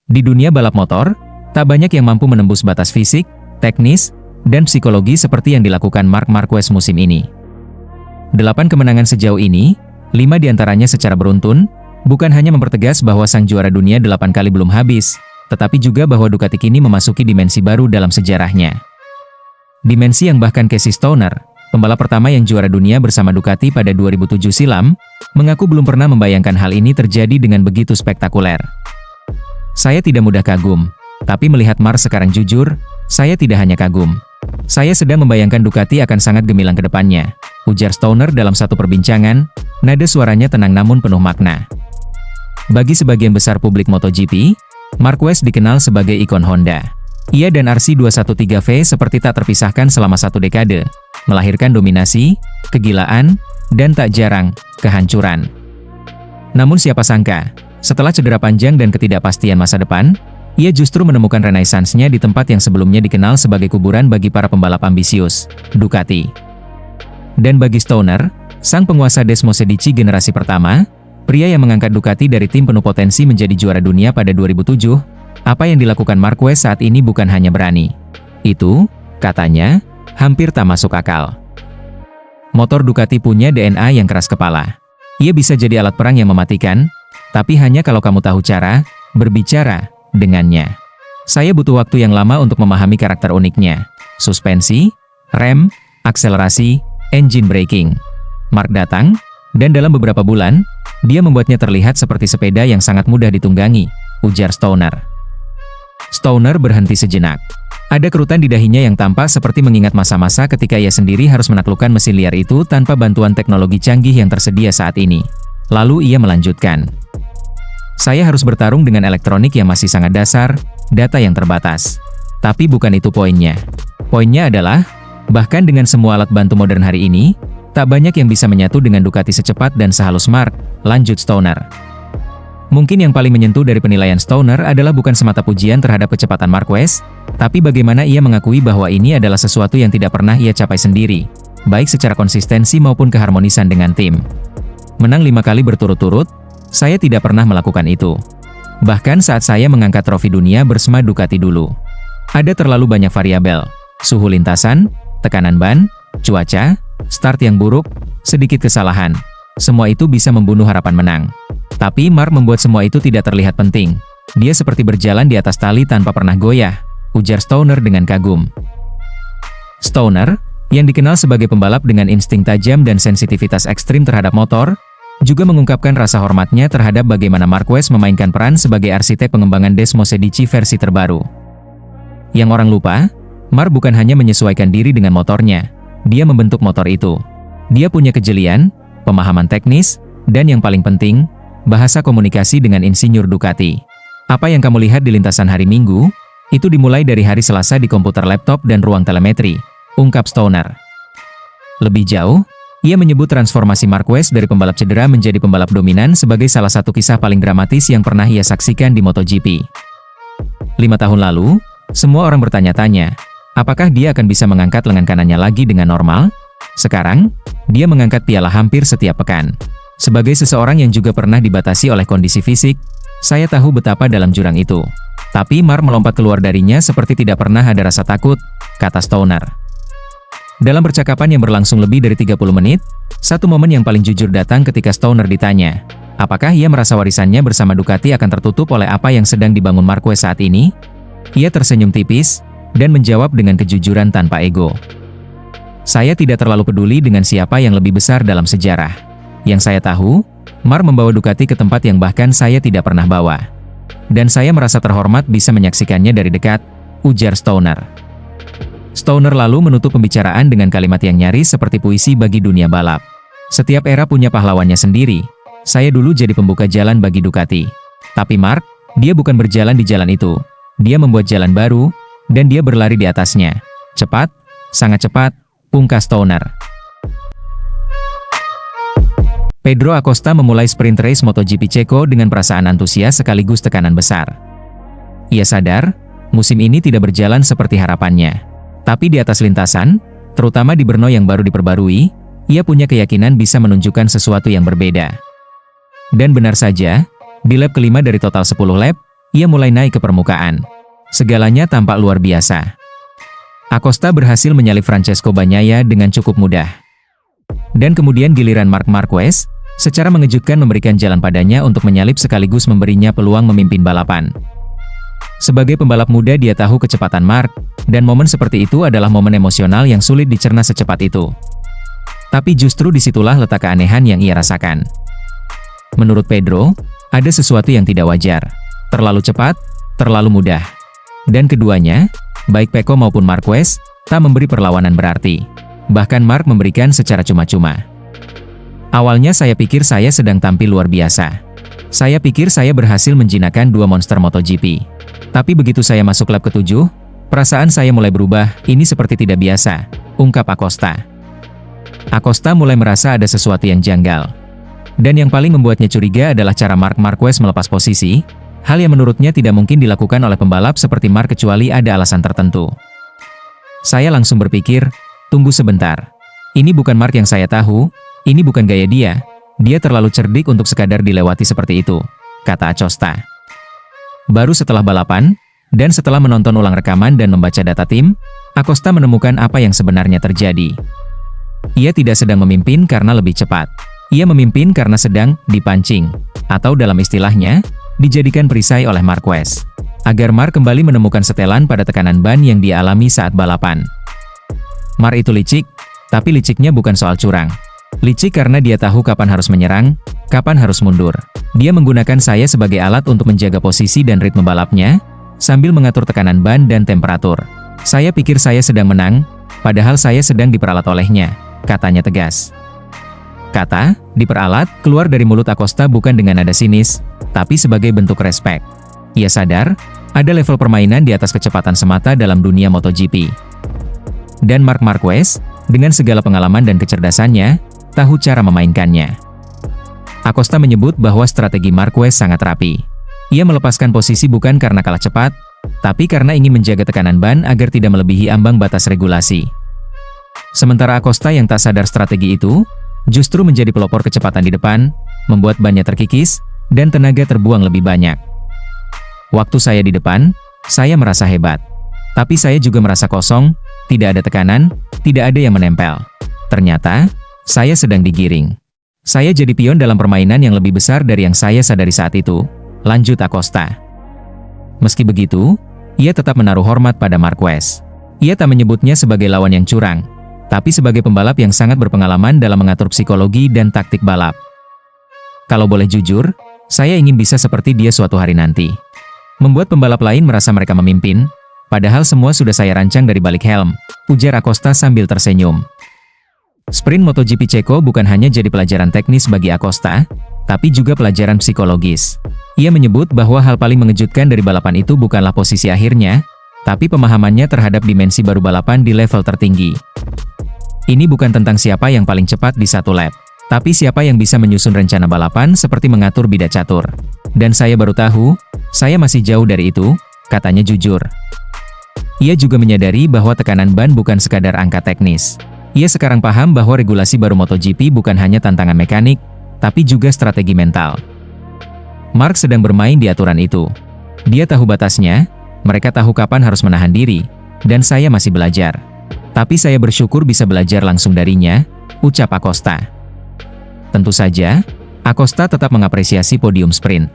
Di dunia balap motor, tak banyak yang mampu menembus batas fisik, teknis, dan psikologi seperti yang dilakukan Marc Marquez musim ini. 8 kemenangan sejauh ini, 5 diantaranya secara beruntun, bukan hanya mempertegas bahwa sang juara dunia 8 kali belum habis, tetapi juga bahwa Ducati kini memasuki dimensi baru dalam sejarahnya. Dimensi yang bahkan Casey Stoner, pembalap pertama yang juara dunia bersama Ducati pada 2007 silam, mengaku belum pernah membayangkan hal ini terjadi dengan begitu spektakuler. Saya tidak mudah kagum, tapi melihat Marc sekarang jujur, saya tidak hanya kagum. Saya sedang membayangkan Ducati akan sangat gemilang ke depannya, ujar Stoner dalam satu perbincangan, nada suaranya tenang namun penuh makna. Bagi sebagian besar publik MotoGP, Marquez dikenal sebagai ikon Honda. Ia dan RC213V seperti tak terpisahkan selama 1 dekade, melahirkan dominasi, kegilaan, dan tak jarang, kehancuran. Namun siapa sangka, setelah cedera panjang dan ketidakpastian masa depan, ia justru menemukan renaissansnya di tempat yang sebelumnya dikenal sebagai kuburan bagi para pembalap ambisius, Ducati. Dan bagi Stoner, sang penguasa Desmosedici generasi pertama, pria yang mengangkat Ducati dari tim penuh potensi menjadi juara dunia pada 2007, apa yang dilakukan Marquez saat ini bukan hanya berani. Itu, katanya, hampir tak masuk akal. Motor Ducati punya DNA yang keras kepala. Ia bisa jadi alat perang yang mematikan, tapi hanya kalau kamu tahu cara berbicara dengannya. Saya butuh waktu yang lama untuk memahami karakter uniknya. Suspensi, rem, akselerasi, engine braking. Marc datang, dan dalam beberapa bulan, dia membuatnya terlihat seperti sepeda yang sangat mudah ditunggangi, ujar Stoner. Stoner berhenti sejenak. Ada kerutan di dahinya yang tampak seperti mengingat masa-masa ketika ia sendiri harus menaklukkan mesin liar itu tanpa bantuan teknologi canggih yang tersedia saat ini. Lalu ia melanjutkan. Saya harus bertarung dengan elektronik yang masih sangat dasar, data yang terbatas. Tapi bukan itu poinnya. Poinnya adalah, bahkan dengan semua alat bantu modern hari ini, tak banyak yang bisa menyatu dengan Ducati secepat dan sehalus Marc, lanjut Stoner. Mungkin yang paling menyentuh dari penilaian Stoner adalah bukan semata pujian terhadap kecepatan Marquez, tapi bagaimana ia mengakui bahwa ini adalah sesuatu yang tidak pernah ia capai sendiri, baik secara konsistensi maupun keharmonisan dengan tim. Menang 5 kali berturut-turut, saya tidak pernah melakukan itu. Bahkan saat saya mengangkat trofi dunia bersama Ducati dulu. Ada terlalu banyak variabel, suhu lintasan, tekanan ban, cuaca, start yang buruk, sedikit kesalahan. Semua itu bisa membunuh harapan menang. Tapi Marc membuat semua itu tidak terlihat penting. Dia seperti berjalan di atas tali tanpa pernah goyah, ujar Stoner dengan kagum. Stoner, yang dikenal sebagai pembalap dengan insting tajam dan sensitivitas ekstrim terhadap motor, juga mengungkapkan rasa hormatnya terhadap bagaimana Marquez memainkan peran sebagai arsitek pengembangan Desmosedici versi terbaru. Yang orang lupa, Marc bukan hanya menyesuaikan diri dengan motornya, dia membentuk motor itu. Dia punya kejelian, pemahaman teknis, dan yang paling penting, bahasa komunikasi dengan insinyur Ducati. Apa yang kamu lihat di lintasan hari Minggu, itu dimulai dari hari Selasa di komputer laptop dan ruang telemetri, ungkap Stoner. Lebih jauh, ia menyebut transformasi Marquez dari pembalap cedera menjadi pembalap dominan sebagai salah satu kisah paling dramatis yang pernah ia saksikan di MotoGP. 5 tahun lalu, semua orang bertanya-tanya, apakah dia akan bisa mengangkat lengan kanannya lagi dengan normal? Sekarang, dia mengangkat piala hampir setiap pekan. Sebagai seseorang yang juga pernah dibatasi oleh kondisi fisik, saya tahu betapa dalam jurang itu. Tapi Marc melompat keluar darinya seperti tidak pernah ada rasa takut, kata Stoner. Dalam percakapan yang berlangsung lebih dari 30 menit, satu momen yang paling jujur datang ketika Stoner ditanya, apakah ia merasa warisannya bersama Ducati akan tertutup oleh apa yang sedang dibangun Marquez saat ini? Ia tersenyum tipis, dan menjawab dengan kejujuran tanpa ego. Saya tidak terlalu peduli dengan siapa yang lebih besar dalam sejarah. Yang saya tahu, Marc membawa Ducati ke tempat yang bahkan saya tidak pernah bawa. Dan saya merasa terhormat bisa menyaksikannya dari dekat, ujar Stoner. Stoner lalu menutup pembicaraan dengan kalimat yang nyaris seperti puisi bagi dunia balap. Setiap era punya pahlawannya sendiri. Saya dulu jadi pembuka jalan bagi Ducati. Tapi Marc, dia bukan berjalan di jalan itu. Dia membuat jalan baru, dan dia berlari di atasnya. Cepat, sangat cepat, pungkas Stoner. Pedro Acosta memulai sprint race MotoGP Ceko dengan perasaan antusias sekaligus tekanan besar. Ia sadar, musim ini tidak berjalan seperti harapannya. Tapi di atas lintasan, terutama di Brno yang baru diperbarui, ia punya keyakinan bisa menunjukkan sesuatu yang berbeda. Dan benar saja, di lap kelima dari total 10 lap, ia mulai naik ke permukaan. Segalanya tampak luar biasa. Acosta berhasil menyalip Francesco Bagnaia dengan cukup mudah. Dan kemudian giliran Marc Marquez, secara mengejutkan memberikan jalan padanya untuk menyalip sekaligus memberinya peluang memimpin balapan. Sebagai pembalap muda dia tahu kecepatan Marc, dan momen seperti itu adalah momen emosional yang sulit dicerna secepat itu. Tapi justru disitulah letak keanehan yang ia rasakan. Menurut Pedro, ada sesuatu yang tidak wajar. Terlalu cepat, terlalu mudah. Dan keduanya, baik Pecco maupun Marquez, tak memberi perlawanan berarti. Bahkan Marc memberikan secara cuma-cuma. Awalnya saya pikir saya sedang tampil luar biasa. Saya pikir saya berhasil menjinakkan dua monster MotoGP. Tapi begitu saya masuk lap ke-7, perasaan saya mulai berubah, ini seperti tidak biasa, ungkap Acosta. Acosta mulai merasa ada sesuatu yang janggal. Dan yang paling membuatnya curiga adalah cara Marc Marquez melepas posisi, hal yang menurutnya tidak mungkin dilakukan oleh pembalap seperti Marc kecuali ada alasan tertentu. Saya langsung berpikir, tunggu sebentar. Ini bukan Marc yang saya tahu, ini bukan gaya dia terlalu cerdik untuk sekadar dilewati seperti itu, kata Acosta. Baru setelah balapan, dan setelah menonton ulang rekaman dan membaca data tim, Acosta menemukan apa yang sebenarnya terjadi. Ia tidak sedang memimpin karena lebih cepat. Ia memimpin karena sedang dipancing, atau dalam istilahnya, dijadikan perisai oleh Marquez. Agar Marc kembali menemukan setelan pada tekanan ban yang dia alami saat balapan. Marc itu licik, tapi liciknya bukan soal curang. Licik karena dia tahu kapan harus menyerang, kapan harus mundur. Dia menggunakan saya sebagai alat untuk menjaga posisi dan ritme balapnya, sambil mengatur tekanan ban dan temperatur. Saya pikir saya sedang menang, padahal saya sedang diperalat olehnya, katanya tegas. Kata, diperalat, keluar dari mulut Acosta bukan dengan nada sinis, tapi sebagai bentuk respek. Ia sadar, ada level permainan di atas kecepatan semata dalam dunia MotoGP. Dan Marc Marquez, dengan segala pengalaman dan kecerdasannya, tahu cara memainkannya. Acosta menyebut bahwa strategi Marquez sangat rapi. Ia melepaskan posisi bukan karena kalah cepat, tapi karena ingin menjaga tekanan ban agar tidak melebihi ambang batas regulasi. Sementara Acosta yang tak sadar strategi itu, justru menjadi pelopor kecepatan di depan, membuat bannya terkikis, dan tenaga terbuang lebih banyak. Waktu saya di depan, saya merasa hebat. Tapi saya juga merasa kosong, tidak ada tekanan, tidak ada yang menempel. Ternyata, saya sedang digiring. Saya jadi pion dalam permainan yang lebih besar dari yang saya sadari saat itu, lanjut Acosta. Meski begitu, ia tetap menaruh hormat pada Marquez. Ia tak menyebutnya sebagai lawan yang curang, tapi sebagai pembalap yang sangat berpengalaman dalam mengatur psikologi dan taktik balap. Kalau boleh jujur, saya ingin bisa seperti dia suatu hari nanti. Membuat pembalap lain merasa mereka memimpin, padahal semua sudah saya rancang dari balik helm, ujar Acosta sambil tersenyum. Sprint MotoGP Ceko bukan hanya jadi pelajaran teknis bagi Acosta, tapi juga pelajaran psikologis. Ia menyebut bahwa hal paling mengejutkan dari balapan itu bukanlah posisi akhirnya, tapi pemahamannya terhadap dimensi baru balapan di level tertinggi. Ini bukan tentang siapa yang paling cepat di satu lap, tapi siapa yang bisa menyusun rencana balapan seperti mengatur bidak catur. Dan saya baru tahu, saya masih jauh dari itu, katanya jujur. Ia juga menyadari bahwa tekanan ban bukan sekadar angka teknis. Ia sekarang paham bahwa regulasi baru MotoGP bukan hanya tantangan mekanik, tapi juga strategi mental. Marc sedang bermain di aturan itu. Dia tahu batasnya, mereka tahu kapan harus menahan diri, dan saya masih belajar. Tapi saya bersyukur bisa belajar langsung darinya, ucap Acosta. Tentu saja, Acosta tetap mengapresiasi podium sprint.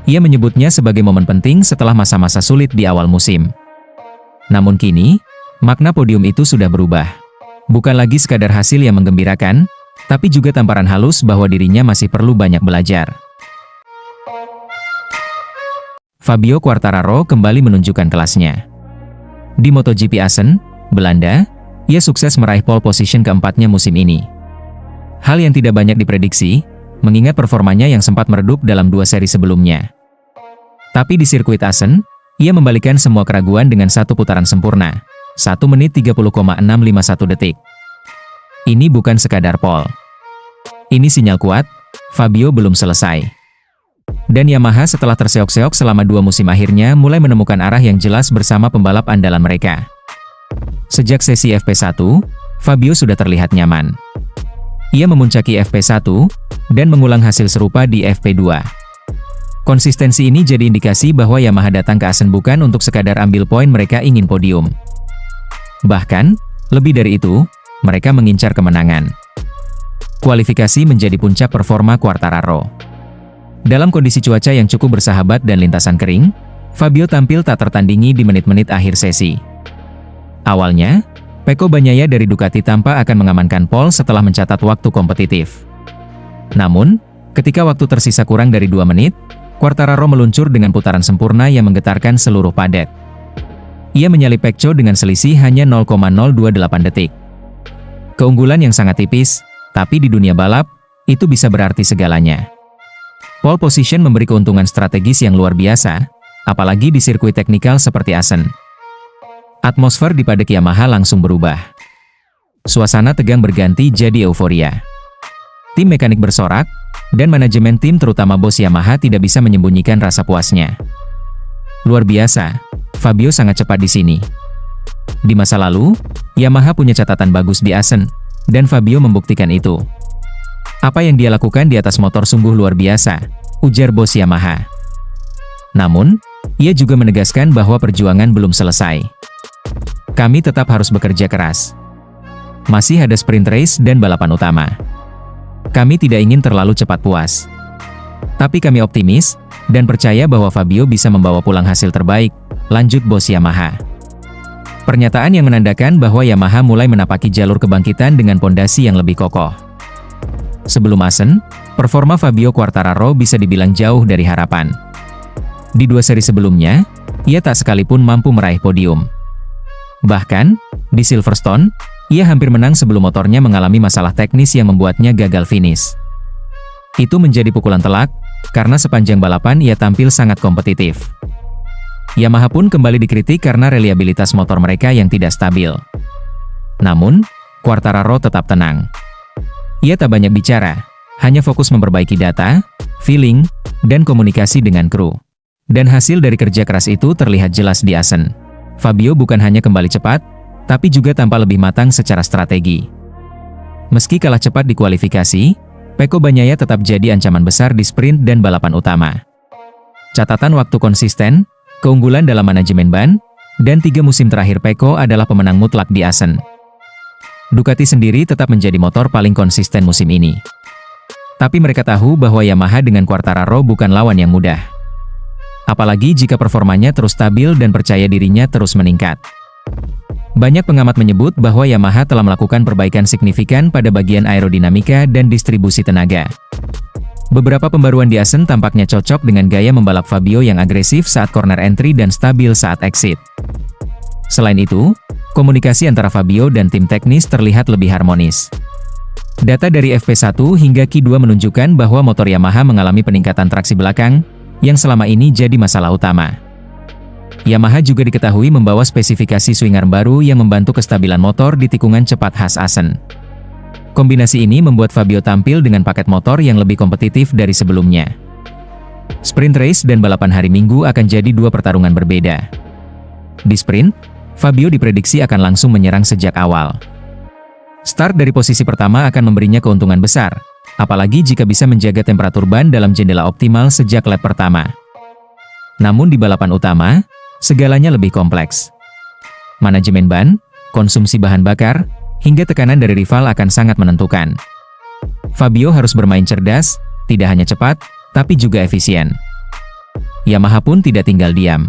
Ia menyebutnya sebagai momen penting setelah masa-masa sulit di awal musim. Namun kini, makna podium itu sudah berubah. Bukan lagi sekadar hasil yang menggembirakan, tapi juga tamparan halus bahwa dirinya masih perlu banyak belajar. Fabio Quartararo kembali menunjukkan kelasnya. Di MotoGP Assen, Belanda, ia sukses meraih pole position keempatnya musim ini. Hal yang tidak banyak diprediksi, mengingat performanya yang sempat meredup dalam 2 seri sebelumnya. Tapi di sirkuit Assen, ia membalikan semua keraguan dengan satu putaran sempurna. 1 menit 30,651 detik. Ini bukan sekadar pole. Ini sinyal kuat, Fabio belum selesai. Dan Yamaha setelah terseok-seok selama 2 musim akhirnya mulai menemukan arah yang jelas bersama pembalap andalan mereka. Sejak sesi FP1, Fabio sudah terlihat nyaman. Ia memuncaki FP1, dan mengulang hasil serupa di FP2. Konsistensi ini jadi indikasi bahwa Yamaha datang ke Assen bukan untuk sekadar ambil poin, mereka ingin podium. Bahkan, lebih dari itu, mereka mengincar kemenangan. Kualifikasi menjadi puncak performa Quartararo. Dalam kondisi cuaca yang cukup bersahabat dan lintasan kering, Fabio tampil tak tertandingi di menit-menit akhir sesi. Awalnya, Pecco Bagnaia dari Ducati tampak akan mengamankan pole setelah mencatat waktu kompetitif. Namun, ketika waktu tersisa kurang dari 2 menit, Quartararo meluncur dengan putaran sempurna yang menggetarkan seluruh padet. Ia menyalip Pecco dengan selisih hanya 0,028 detik. Keunggulan yang sangat tipis, tapi di dunia balap, itu bisa berarti segalanya. Pole position memberi keuntungan strategis yang luar biasa, apalagi di sirkuit teknikal seperti Assen. Atmosfer di paddock Yamaha langsung berubah. Suasana tegang berganti jadi euforia. Tim mekanik bersorak, dan manajemen tim terutama bos Yamaha tidak bisa menyembunyikan rasa puasnya. Luar biasa, Fabio sangat cepat di sini. Di masa lalu, Yamaha punya catatan bagus di Assen, dan Fabio membuktikan itu. Apa yang dia lakukan di atas motor sungguh luar biasa, ujar bos Yamaha. Namun, ia juga menegaskan bahwa perjuangan belum selesai. Kami tetap harus bekerja keras. Masih ada sprint race dan balapan utama. Kami tidak ingin terlalu cepat puas. Tapi kami optimis, dan percaya bahwa Fabio bisa membawa pulang hasil terbaik, lanjut bos Yamaha. Pernyataan yang menandakan bahwa Yamaha mulai menapaki jalur kebangkitan dengan pondasi yang lebih kokoh. Sebelum Assen, performa Fabio Quartararo bisa dibilang jauh dari harapan. Di 2 seri sebelumnya, ia tak sekalipun mampu meraih podium. Bahkan, di Silverstone, ia hampir menang sebelum motornya mengalami masalah teknis yang membuatnya gagal finish. Itu menjadi pukulan telak, karena sepanjang balapan ia tampil sangat kompetitif. Yamaha pun kembali dikritik karena reliabilitas motor mereka yang tidak stabil. Namun, Quartararo tetap tenang. Ia tak banyak bicara, hanya fokus memperbaiki data, feeling, dan komunikasi dengan kru. Dan hasil dari kerja keras itu terlihat jelas di Assen. Fabio bukan hanya kembali cepat, tapi juga tampil lebih matang secara strategi. Meski kalah cepat di kualifikasi, Pecco Bagnaia tetap jadi ancaman besar di sprint dan balapan utama. Catatan waktu konsisten, keunggulan dalam manajemen ban, dan 3 musim terakhir Pecco adalah pemenang mutlak di Assen. Ducati sendiri tetap menjadi motor paling konsisten musim ini. Tapi mereka tahu bahwa Yamaha dengan Quartararo bukan lawan yang mudah. Apalagi jika performanya terus stabil dan percaya dirinya terus meningkat. Banyak pengamat menyebut bahwa Yamaha telah melakukan perbaikan signifikan pada bagian aerodinamika dan distribusi tenaga. Beberapa pembaruan di Assen tampaknya cocok dengan gaya membalap Fabio yang agresif saat corner entry dan stabil saat exit. Selain itu, komunikasi antara Fabio dan tim teknis terlihat lebih harmonis. Data dari FP1 hingga Q2 menunjukkan bahwa motor Yamaha mengalami peningkatan traksi belakang, yang selama ini jadi masalah utama. Yamaha juga diketahui membawa spesifikasi swing arm baru yang membantu kestabilan motor di tikungan cepat khas Assen. Kombinasi ini membuat Fabio tampil dengan paket motor yang lebih kompetitif dari sebelumnya. Sprint race dan balapan hari Minggu akan jadi 2 pertarungan berbeda. Di sprint, Fabio diprediksi akan langsung menyerang sejak awal. Start dari posisi pertama akan memberinya keuntungan besar, apalagi jika bisa menjaga temperatur ban dalam jendela optimal sejak lap pertama. Namun di balapan utama, segalanya lebih kompleks. Manajemen ban, konsumsi bahan bakar, hingga tekanan dari rival akan sangat menentukan. Fabio harus bermain cerdas, tidak hanya cepat, tapi juga efisien. Yamaha pun tidak tinggal diam.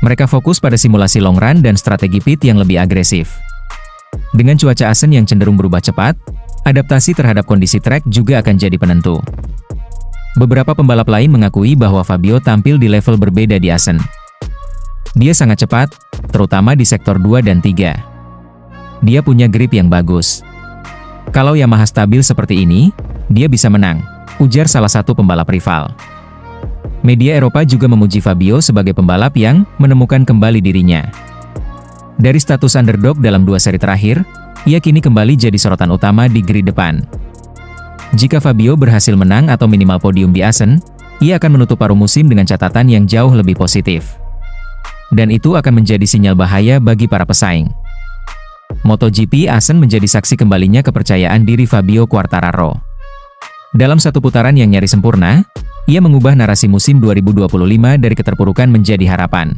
Mereka fokus pada simulasi long run dan strategi pit yang lebih agresif. Dengan cuaca Assen yang cenderung berubah cepat, adaptasi terhadap kondisi trek juga akan jadi penentu. Beberapa pembalap lain mengakui bahwa Fabio tampil di level berbeda di Assen. Dia sangat cepat, terutama di sektor 2 dan 3. Dia punya grip yang bagus. Kalau Yamaha stabil seperti ini, dia bisa menang, ujar salah satu pembalap rival. Media Eropa juga memuji Fabio sebagai pembalap yang menemukan kembali dirinya. Dari status underdog dalam 2 seri terakhir, ia kini kembali jadi sorotan utama di grid depan. Jika Fabio berhasil menang atau minimal podium di Assen, ia akan menutup paruh musim dengan catatan yang jauh lebih positif. Dan itu akan menjadi sinyal bahaya bagi para pesaing. MotoGP Assen menjadi saksi kembalinya kepercayaan diri Fabio Quartararo. Dalam satu putaran yang nyaris sempurna, Ia mengubah narasi musim 2025 dari keterpurukan menjadi harapan.